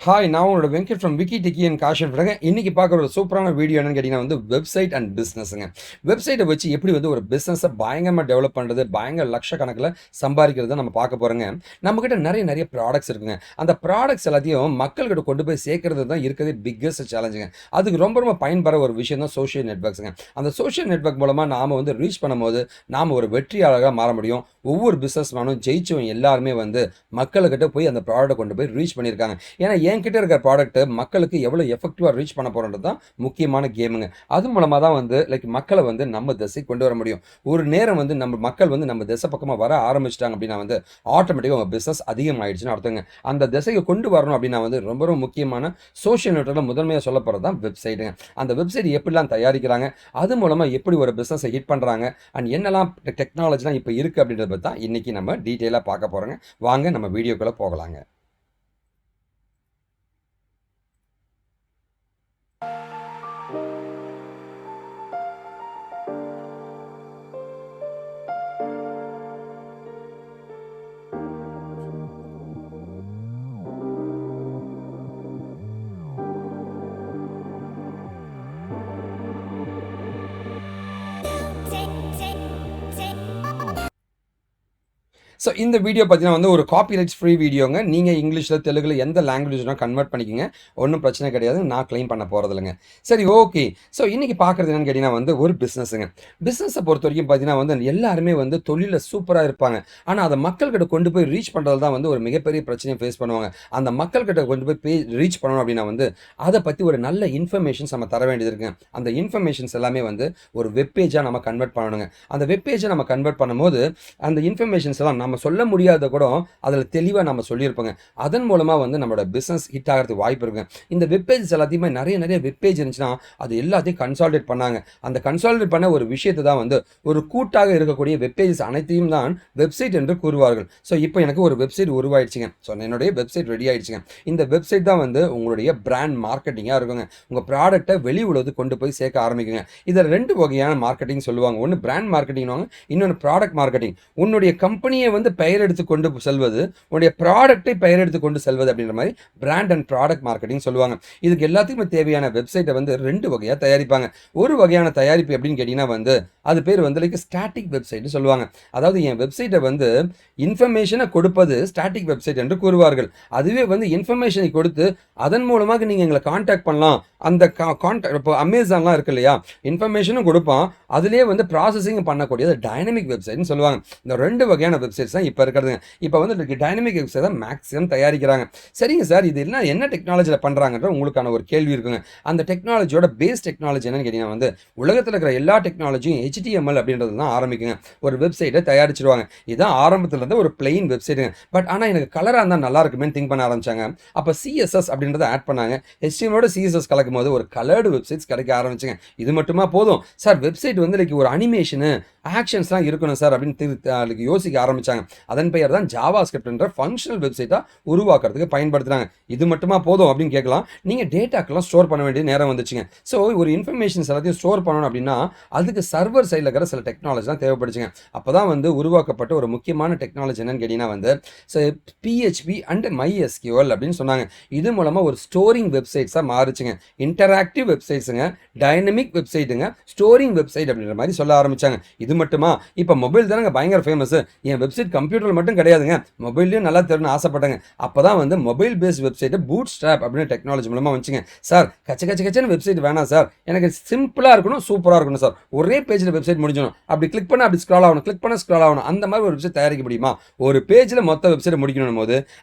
Hi, நான் உங்களோட Venkat from Vicky techie and caution friend. இன்னைக்கு பார்க்குற ஒரு சூப்பரான வீடியோ என்னன்னு கேட்டிங்கன்னா வெப்சைட் அண்ட் பிஸ்னஸுங்க. வெப்சைட்டை வச்சு எப்படி ஒரு பிஸ்னஸை பயங்கரமாக டெவலப் பண்ணுறது, பயங்கர லட்சக்கணக்கில் சம்பாதிக்கிறது நம்ம பார்க்க போகிறோங்க. நம்மக்கிட்ட நிறைய ப்ராடக்ட்ஸ் இருக்குங்க. அந்த ப்ராடக்ட்ஸ் எல்லாத்தையும் மக்கள்கிட்ட கொண்டு போய் சேர்க்கறது தான் இருக்கிறது பிக்கஸ்ட் சேலஞ்சுங்க. அதுக்கு ரொம்ப பயன்படுற ஒரு விஷயம் தான் சோஷியல் நெட்வொர்க்ஸுங்க. அந்த சோஷியல் நெட்வொர்க் மூலமாக நாம் ரீச் பண்ணும்போது நாம் ஒரு வெற்றியாளராக மாற முடியும். ஒவ்வொரு பிஸ்னஸ் மேனும் ஜெயிச்சவங்க எல்லாருமே மக்கள்கிட்ட போய் அந்த ப்ராடக்ட்டை கொண்டு போய் ரீச் பண்ணியிருக்காங்க. ஏன்னா என்கிட்ட இருக்கிற ப்ராடக்ட் மக்களுக்கு எவ்வளோ எஃபெக்டிவாக ரீச் பண்ண போகிறது தான் முக்கியமான கேமுங்க. அது மூலமாக தான் மக்களை நம்ம திசை கொண்டு வர முடியும். ஒரு நேரம் நம்ம மக்கள் நம்ம திசை பக்கமாக வர ஆரம்பிச்சிட்டாங்க அப்படின்னா ஆட்டோமேட்டிக்காக உங்கள் பிஸ்னஸ் அதிகமாகிடுச்சுன்னு அர்த்தங்க. அந்த திசையை கொண்டு வரணும் அப்படின்னா ரொம்ப முக்கியமான சோஷியல் நெட்வொர்க்கில் முதன்மையாக சொல்ல போகிறது தான் வெப்சைட்டுங்க. அந்த வெப்சைட் எப்படிலாம் தயாரிக்கிறாங்க, அது மூலமாக எப்படி ஒரு பிஸ்னஸை ஹிட் பண்ணுறாங்க, அண்ட் என்னெல்லாம் டெக்னாலஜிலாம் இப்போ இருக்குது அப்படின்றத பற்றி தான் இன்றைக்கி நம்ம டீட்டெயிலாக பார்க்க போகிறோங்க. வாங்க நம்ம வீடியோக்குள்ளே போகலாங்க. ஸோ இந்த வீடியோ பார்த்தீங்கன்னா ஒரு காப்பிரைட்ஸ் ஃப்ரீ வீடியோங்க. நீங்கள் இங்கிலீஷில் தெலுங்கில் எந்த லாங்குவேஜ்னா கன்வெர்ட் பண்ணிக்கோங்க, ஒன்றும் பிரச்சனை கிடையாது. நான் கிளைம் பண்ண போகிறது இல்லைங்க. சரி, ஓகே. ஸோ இன்றைக்கி பார்க்குறது என்னென்னு கேட்டிங்கன்னா ஒரு பிஸ்னஸுங்க. பிஸ்னஸை பொறுத்த வரைக்கும் பார்த்தீங்கன்னா எல்லாருமே தொழிலில் சூப்பராக இருப்பாங்க. ஆனால் அதை மக்கள்கிட்ட கொண்டு போய் ரீச் பண்ணுறது தான் ஒரு மிகப்பெரிய பிரச்சனையை ஃபேஸ் பண்ணுவாங்க. அந்த மக்கள்கிட்ட கொண்டு போய் ரீச் பண்ணணும் அப்படின்னா அதை பற்றி ஒரு நல்ல இன்ஃபர்மேஷன்ஸ் நம்ம தர வேண்டியது இருக்குங்க. அந்த இன்ஃபர்மேஷன்ஸ் எல்லாமே ஒரு வெப்பேஜாக நம்ம கன்வெர்ட் பண்ணணுங்க. அந்த வெப்பேஜை நம்ம கன்வெர்ட் பண்ணும்போது அந்த இன்ஃபர்மேஷன்ஸ் எல்லாம் நம்ம சொல்ல முடியாத கூட அதில் தெளிவாக நம்ம சொல்லியிருப்போங்க. அதன் மூலமாக நம்மளோட பிஸ்னஸ் ஹிட் ஆகிறதுக்கு வாய்ப்பு இருக்குங்க. இந்த வெப்பேஜஸ் எல்லாத்தையுமே நிறைய வெப்பேஜ் இருந்துச்சுன்னா அது எல்லாத்தையும் கன்சால்டேட் பண்ணாங்க. அந்த கன்சால்டேட் பண்ண ஒரு விஷயத்தை தான் ஒரு கூட்டாக இருக்கக்கூடிய வெப்பேஜஸ் அனைத்தையும் தான் வெப்சைட் என்று கூறுவார்கள். ஸோ இப்போ எனக்கு ஒரு வெப்சைட் உருவாயிடுச்சுங்க. ஸோ என்னுடைய வெப்சைட் ரெடி ஆயிடுச்சுங்க. இந்த வெப்சைட் தான் உங்களுடைய பிராண்ட் மார்க்கெட்டிங்காக இருக்குங்க. உங்கள் ப்ராடக்டை வெளி உலகத்துக்கு கொண்டு போய் சேர்க்க ஆரம்பிக்குங்க. இதில் 2 வகையான மார்க்கெட்டிங் சொல்லுவாங்க. ஒன்று பிராண்ட் மார்க்கெட்டிங், இன்னொன்று ப்ராடக்ட் மார்க்கெட்டிங். உன்னுடைய கம்பெனியை பெயர் எடுத்து கொண்டு செல்வது, உன்னுடைய ப்ராடக்டை பெயர் எடுத்து கொண்டு செல்வது அப்படின்ற மாதிரி பிராண்ட் அண்ட் ப்ராடக்ட் மார்க்கெட்டிங் சொல்லுவாங்க. இதுக்கு எல்லாத்துக்குமே தேவையான வெப்சைட்டை 2 வகையாக தயாரிப்பாங்க. ஒரு வகையான தயாரிப்பு எப்படின்னு கேட்டிங்கன்னா அது பேர் ஸ்டாட்டிக் வெப்சைட் சொல்லுவாங்க. அதாவது என் வெப்சைட்டை இன்ஃபர்மேஷனை கொடுப்பது ஸ்டாட்டிக் வெப்சைட் என்று கூறுவார்கள். அதுவே இன்ஃபர்மேஷனை கொடுத்து அதன் மூலமாக நீங்கள் எங்களை கான்டாக்ட் பண்ணலாம். அந்த கான்டாக்ட் இப்போ அமேசான்லாம் இருக்கு இல்லையா, இன்ஃபர்மேஷனும் கொடுப்பான், அதுலேயே ப்ராசஸிங் பண்ணக்கூடியது டைனமிக் வெப்சைட்னு சொல்லுவாங்க. இந்த 2 வகையான வெப்சைட்ஸ் தான் இப்போ இருக்கிறதுங்க. இப்போ டைனமிக் வெப்சைட் தான் மேக்ஸிமம் தயாரிக்கிறாங்க. சரிங்க சார், இது என்ன டெக்னாலஜியில் பண்ணுறாங்கன்ற உங்களுக்கான ஒரு கேள்வி இருக்குங்க. அந்த டெக்னாலஜியோட பேஸ் டெக்னாலஜி என்னன்னு கேட்டிங்கன்னா உலகத்தில் இருக்கிற எல்லா டெக்னாலஜியும் HTML அப்படின்றது தான் ஆரம்பிக்குங்க. ஒரு வெப்சைட்டை தயாரிச்சிருவாங்க. இதுதான் ஆரம்பத்தில் இருந்து ஒரு பிளெயின் வெப்சைட்டுங்க. பட் ஆனால் எனக்கு கலராக இருந்தால் நல்லா இருக்குமேன்னு திங்க் பண்ண ஆரம்பிச்சாங்க. அப்போ CSS அப்படின்றத ஆட் பண்ணாங்க. HTML CSS கலக்கும் போது ஒரு கலர்டு வெப்சைட்ஸ் கிடைக்க ஆரம்பிச்சுங்க. இது மட்டுமா போதும் சார், வெப்சைட் ஒரு அனிமேஷனு ஆக்ஷன்ஸ்லாம் இருக்கணும் சார் அப்படின்னு யோசிக்க ஆரம்பிச்சாங்க. அதன் பெயர் தான் ஜாவா ஸ்கிரிப்ட்ன்ற ஃபங்க்ஷனல் வெப்சைட்டாக உருவாக்குறதுக்கு பயன்படுத்துகிறாங்க. இது மட்டுமா போதும் அப்படின்னு கேட்கலாம். நீங்கள் டேட்டாக்கெல்லாம் ஸ்டோர் பண்ண வேண்டிய நேரம் வந்துச்சுங்க. ஸோ ஒரு இன்ஃபர்மேஷன்ஸ் எல்லாத்தையும் ஸ்டோர் பண்ணணும் அப்படின்னா அதுக்கு சர்வர் சைடில் இருக்கிற சில டெக்னாலஜி தான் தேவைப்படுச்சுங்க. அப்போ தான் உருவாக்கப்பட்ட ஒரு முக்கியமான டெக்னாலஜி என்னன்னு கேட்டிங்கன்னா PHP அண்ட் MySQL அப்படின்னு சொன்னாங்க. இது மூலமாக ஒரு ஸ்டோரிங் வெப்சைட்ஸாக மாறுச்சுங்க. இன்டராக்டிவ் வெப்சைட்ஸுங்க, டைனமிக் வெப்சைட்டுங்க, ஸ்டோரிங் வெப்சைட் அப்படின்ற மாதிரி சொல்ல ஆரம்பிச்சாங்க. இது மட்டுமா, இப்போ மொபைல் தானங்க பயங்கர ஃபேமஸ். என் வெப்சைட் கம்ப்யூட்டரில் மட்டும் கிடையாதுங்க, மொபைல்லையும் நல்லா தெரியும்னு ஆசைப்பட்டாங்க. அப்போ தான் mobile based website bootstrap அப்படின்னு டெக்னாலஜி மூலமாக வந்துச்சுங்க. சார், கச்சன்னு வெப்சைட் வேணாம் சார், எனக்கு சிம்பிளாக இருக்கணும், சூப்பராக இருக்கணும் சார், ஒரே பேஜில் வெப்சைட் முடிஞ்சிடும், அப்படி கிளிக் பண்ண அப்படி ஸ்க்ரால் ஆகணும், கிளிக் பண்ண ஸ்க்ரால் ஆகணும், அந்த மாதிரி ஒரு வெப்சைட் தயாரிக்க முடியுமா? ஒரு பேஜில் மொத்த வெப்சைட் முடிக்கணும் போது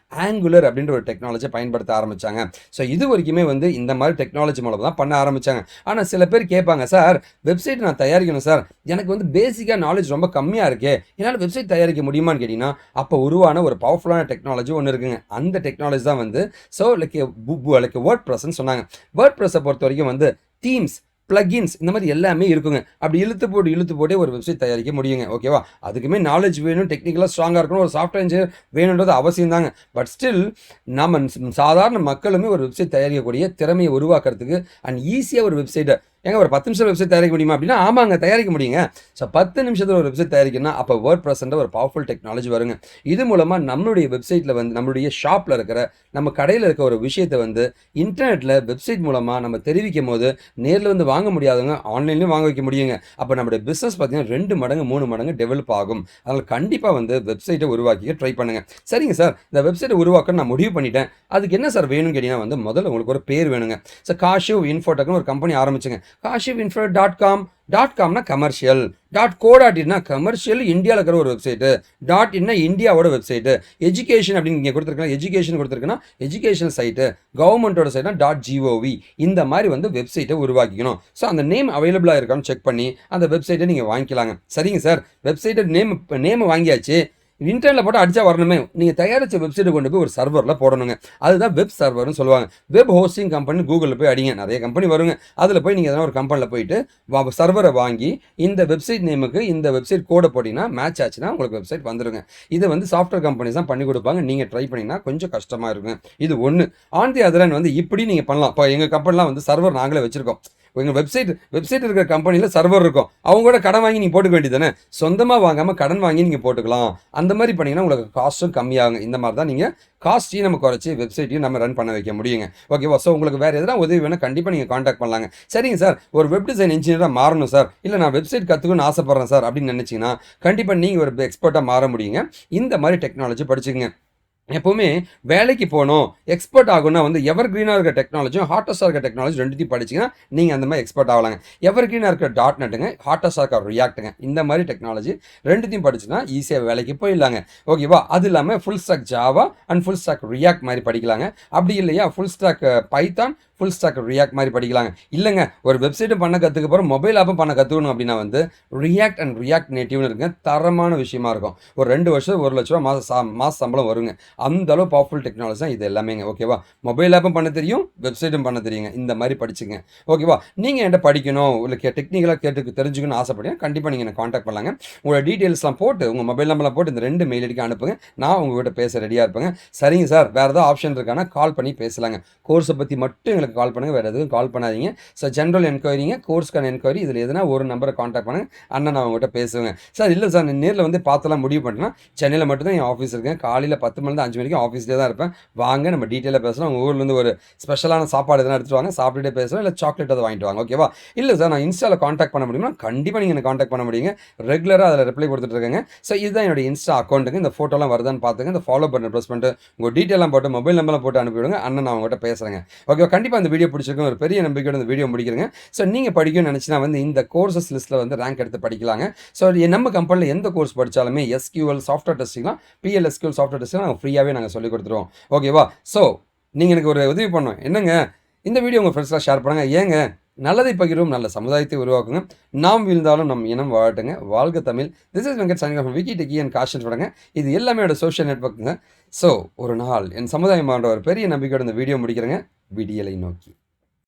ஆங்குலர் அப்படின்ற ஒரு டெக்னாலஜியை பயன்படுத்த ஆரம்பிச்சாங்க. ஸோ இது வரைக்குமே இந்த மாதிரி டெக்னாலஜி மூலம் தான் பண்ண ஆரம்பிச்சாங்க. ஆனால் சில பேர் கேட்பாங்க, சார் வெப்சைட் நான் தயாரிக்கணும் சார், எனக்கு பேசிக்காக நாலேஜ் ரொம்ப கம்மியாக இருக்கே, என்னால் வெப்சைட் தயாரிக்க முடியுமான்னு கேட்டிங்கன்னா அப்போ உருவான ஒரு பவர்ஃபுல்லான டெக்னாலஜி ஒன்று இருக்குங்க. அந்த டெக்னாலஜி தான் ஸோ வேர்ட் ப்ரெஸ்ன்னு சொன்னாங்க. வேர்ட் ப்ரெஸ்ஸை பொறுத்த வரைக்கும் தீம்ஸ், பிளகின்ஸ் இந்த மாதிரி எல்லாமே இருக்குங்க. அப்படி இழுத்து போட்டே ஒரு வெப்சைட் தயாரிக்க முடியுங்க. ஓகேவா? அதுக்குமே நாலேஜ் வேணும், டெக்னிக்கலாக ஸ்ட்ராங்காக இருக்கணும், ஒரு சாஃப்ட்வேர் இன்ஜினியர் வேணுன்றது அவசியம் தாங்க. பட் ஸ்டில் நம்ம சாதாரண மக்களுமே ஒரு வெப்சைட் தயாரிக்கக்கூடிய திறமையை உருவாக்குறதுக்கு அண்ட் ஈஸியாக ஒரு வெப்சைட்டை ஏங்க ஒரு 10 நிமிஷத்துல வெப்சைட் தயாரிக்க முடியுமா அப்படின்னா, ஆமாங்க தயாரிக்க முடியுங்க. ஸோ 10 நிமிஷத்துல ஒரு வெப்சைட் தயாரிக்கணும்னா, அப்போ வேர்ட் ப்ரெஸ்ன்ற ஒரு பவர்ஃபுல் டெக்னாலஜி வருங்க. இது மூலமா நம்மளுடைய வெப்சைட்ல வந்து நம்மளுடைய ஷாப்ல இருக்கிற, நம்ம கடையில இருக்க ஒரு விஷயத்த வந்து இன்டர்நெட்ல வெப்சைட் மூலமா நம்ம தெரிவிக்கும்போது, நேர்ல வந்து வாங்க முடியாதவங்க ஆன்லைன்லயும் வாங்க வைக்க முடியுங்க. அப்ப நம்முடைய பிசினஸ் பார்த்தீங்கன்னா 2 மடங்கு, 3 மடங்கு டெவலப் ஆகும். அதனால கண்டிப்பா வந்து வெப்சைட்ட உருவாக்கிக்க ட்ரை பண்ணுங்க. சரிங்க சார், இந்த வெப்சைட்ட உருவாக்க நான் முடிவு பண்ணிட்டேன். அதுக்கு என்ன சார் வேணும்னு கேட்டீங்கன்னா வந்து, முதல்ல உங்களுக்கு ஒரு பேர் வேணுங்க. ஸோ காஷிவ் இன்ஃபோடெக்னு ஒரு கம்பெனி ஆரம்பிச்சுங்க. காஷிவ் இன்ஃபோ டாட் காம்னா கமர்ஷியல், .co.inனா கமர்ஷியல் இந்தியாவில் இருக்கிற ஒரு வெப்சைட்டு, .inனா இந்தியாவோட வெப்சைட்டு, எஜுகேஷன் அப்படின்னு இங்கே கொடுத்துருக்கலாம், எஜுகேஷன் கொடுத்துருக்குன்னா எஜுகேஷனல் சைட்டு, கவர்மெண்ட்டோட சைட்னா .gov, இந்த மாதிரி வந்து வெப்சைட்டை உருவாக்கிக்கணும். ஸோ அந்த நேம் அவைலபிளாக இருக்கான்னு செக் பண்ணி அந்த வெப்சைட்டை நீங்கள் வாங்கிக்கலாங்க. சரிங்க சார், வெப்சைட்டை நேம் வாங்கியாச்சு, இன்டர்நெட்ல போட்டு அடிச்சா வரணுமே. நீங்க தயாரிச்ச வெப்சைட்டை கொண்டு போய் ஒரு சர்வர்ல போடணுங்க. அதுதான் வெப் சர்வர்னு சொல்லுவாங்க. வெப் ஹோஸ்டிங் கம்பெனி கூகுள்ல போய் அடிங்க, நிறைய கம்பெனி வருங்க. அதுல போய் நீங்க எதனா ஒரு கம்பெனில போயிட்டு சர்வரை வாங்கி இந்த வெப்சைட் நேமுக்கு இந்த வெப்சைட் கோடை போட்டீங்கன்னா மேட்ச் ஆச்சுன்னா உங்களுக்கு வெப்சைட் வந்துருங்க. இதை வந்து சாஃப்ட்வேர் கம்பெனிஸ் தான் பண்ணி கொடுப்பாங்க. நீங்க ட்ரை பண்ணீங்கன்னா கொஞ்சம் கஷ்டமா இருக்குங்க. இது ஒன்று. ஆன் தி அதர் ஹேண்ட் வந்து இப்படி நீங்க பண்ணலாம். இப்போ எங்க கம்பெனிலாம் வந்து சர்வர் நாங்களே வச்சிருக்கோம். எங்கள் வெப்சைட் இருக்கிற கம்பெனியில் சர்வர் இருக்கும். அவங்க கூட கடன் வாங்கி நீங்கள் போட்டுக்க வேண்டியது தானே. சொந்தமாக வாங்காமல் கடன் வாங்கி நீங்கள் போட்டுக்கலாம். அந்த மாதிரி பண்ணிங்கன்னா உங்களுக்கு காஸ்ட்டும் கம்மியாகுங்க. இந்த மாதிரி தான் நீங்கள் காஸ்ட்டையும் நம்ம குறைச்சி வெப்சைட்டையும் நம்ம ரன் பண்ண வைக்க முடியுங்க. ஓகேவா? ஸோ உங்களுக்கு வேறு எதனா உதவி வேணும் கண்டிப்பாக நீங்கள் காண்டாக்ட் பண்ணலாங்க. சரிங்க சார், ஒரு வெப் டிசைன் இன்ஜினியராக மாறணும் சார், இல்லை நான் வெப்சைட் கற்றுக்கணும்னு ஆசைப்பட்றேன் சார் அப்படின்னு நினச்சிங்கன்னா கண்டிப்பாக நீங்கள் ஒரு எக்ஸ்பர்ட்டாக மாற முடியுங்க. இந்த மாதிரி டெக்னாலஜி படிச்சுக்கங்க. எப்பவுமே வேலைக்கு போகணும், எக்ஸ்பர்ட் ஆகணும்னா வந்து எவர் கிரீனாக இருக்க டெக்னாலஜியும் ஹாட்டஸ்டாக இருக்க டெக்னாலஜி ரெண்டுத்தையும் படிச்சிங்கன்னா நீங்கள் அந்த மாதிரி எக்ஸ்பர்ட் ஆகலாங்க. எவர் கிரீனாக இருக்கிற .NETங்க, ஹாட்டஸ்டாக இருக்க ரியாக்ட்டுங்க, இந்த மாதிரி டெக்னாலஜி ரெண்டுத்தையும் படிச்சுன்னா ஈஸியாக வேலைக்கு போயிடலாங்க. ஓகேவா? அது இல்லாமல் full stack Java and full stack React மாதிரி படிக்கலாங்க. அப்படி இல்லையா full stack Python, full stack React மாதிரி படிக்கலாங்க. இல்லைங்க ஒரு வெப்சைட்டும் பண்ண கற்றுக்க போகிறோம், மொபைல் ஆப்பும் பண்ண கற்றுக்கணும் அப்படின்னா வந்து ரியாக்ட் அண்ட் ரியாக்ட் நேட்டிவ்னு இருக்குங்க. தரமான விஷயமா இருக்கும். ஒரு 2 வருஷம் 1 லட்ச ரூபா மாச சம்பளம் வருங்க. அந்த அளவு பவர்ஃபுல் டெக்னாலஜி தான் இது எல்லாமேங்க. ஓகேவா? மொபைல் ஆப்பும் பண்ண தெரியும், வெப்சைட்டும் பண்ண தெரியுங்க. இந்த மாதிரி படிச்சுங்க. ஓகேவா? நீங்கள் என்கிட்ட படிக்கணும் இல்லை டெக்னிக்கலாக தெரிஞ்சுக்கணும்னு ஆசைப்பட்டீங்கன்னா கண்டிப்பாக நீங்கள் எனக்கு காண்டாக்ட் பண்ணலாங்க. உங்களோட டீட்டெயில்ஸ்லாம் போட்டு உங்கள் மொபைல் நம்பர்லாம் போட்டு இந்த 2 மெயில் ஐடிக்கு அனுப்புங்க. நான் உங்ககிட்ட பேச ரெடியாக இருப்பேங்க. சரிங்க சார், வேறு ஏதாவது ஆப்ஷன் இருக்கானா கால் பண்ணி பேசலாங்க. கோர்ஸை பற்றி மட்டும் எங்களுக்கு கால் பண்ணுங்கள், வேறு எதுவும் கால் பண்ணாதீங்க. ஸோ ஜென்ரல் என்கொயரிங்க, கோர்ஸ்க்கான என்கொயரி, இதில் எதுனா ஒரு நம்பரை காண்டாக்ட் பண்ணுங்கள். அண்ணன் நான் உங்கள்கிட்ட பேசுவேங்க. சார் இல்லை சார் நான் நேரில் வந்து பார்த்தலாம் முடிவு பண்ணிட்டேன்னா சென்னையில் மட்டும்தான் என் ஆஃபீஸ் இருக்கேன். காலையில் 10 மணிலேருந்து 5 வரைக்கும் ஆஃபீஸ்லேயே தான் இருப்பேன். வாங்க நம்ம டீட்டெயிலாக பேசலாம். உங்கள் ஊர்லேருந்து ஒரு ஸ்பெஷலான சாப்பாடு எதனா எடுத்துட்டு வாங்க, சாப்பிட்டுட்டே பேசலாம். இல்லை சாக்லேட் அதை வாங்கிட்டு வாங்க. ஓகேவா? இல்லை சார் நான் இன்ஸ்டாவில் காண்டாக்ட் பண்ண முடியுமா? கண்டிப்பாக நீங்கள் எனக்கு காண்டாக்ட் பண்ண முடியுங்க. ரெகுலராக அதில் ரிப்ளை கொடுத்துட்ருக்கேங்க. ஸோ இதுதான் என்னோட இன்ஸ்டா அக்கௌண்ட்டுங்க. இந்த ஃபோட்டோலாம் வருதான்னு பார்த்துங்க. இந்த ஃபாலோ பண்ண ப்ரெஸ் பண்ணிட்டு உங்கள் டீட்டெயிலாம் போட்டு மொபைல் நம்பர்லாம் போட்டு அனுப்பிவிடுங்க. அண்ணன் நான் உங்கள்கிட்ட பேசுகிறேங்க. ஓகேவா? கண்டிப்பாக இந்த வீடியோ பிடிச்சிருக்கும். ஒரு பெரிய நம்பிக்கையோட இந்த வீடியோ முடிக்கிறேங்க. ஸோ நீங்கள் படிக்கணும்னு நினச்சினா வந்து இந்த கோர்சஸ் லிஸ்ட்டில் வந்து ரேங்க் எடுத்து படிக்கலாங்க. ஸோ நம்ம கம்பெனியில் எந்த கோர்ஸ் படித்தாலுமே SQL சாஃப்ட்வேர் டெஸ்டிங்லாம் PLSQL சாஃப்ட்வேர் டெஸ்டிங் நாங்கள் ஃப்ரீயாகவே நாங்கள் சொல்லிக் கொடுத்துருவோம். ஓகேவா? ஸோ நீங்கள் எனக்கு ஒரு உதவி பண்ணணும். என்னங்க, இந்த வீடியோ உங்கள் ஃப்ரெண்ட்ஸ்லாம் ஷேர் பண்ணுங்கள். ஏங்க, நல்லதை பகிரும், நல்ல சமுதாயத்தை உருவாக்குங்க. நாம் வீழ்ந்தாலும் நம் இனம் வாழட்டுங்க. வாழ்க தமிழ். This is Venkat signing from Vicky techie and காஷன் படங்க. இது எல்லாமே என்னோட சோஷியல் நெட்வொர்க்குங்க. ஸோ ஒரு நாள் என் சமுதாயம் ஆண்ட ஒரு பெரிய நம்பிக்கையோட இந்த வீடியோ முடிக்கிறேங்க. விடியலை நோக்கி.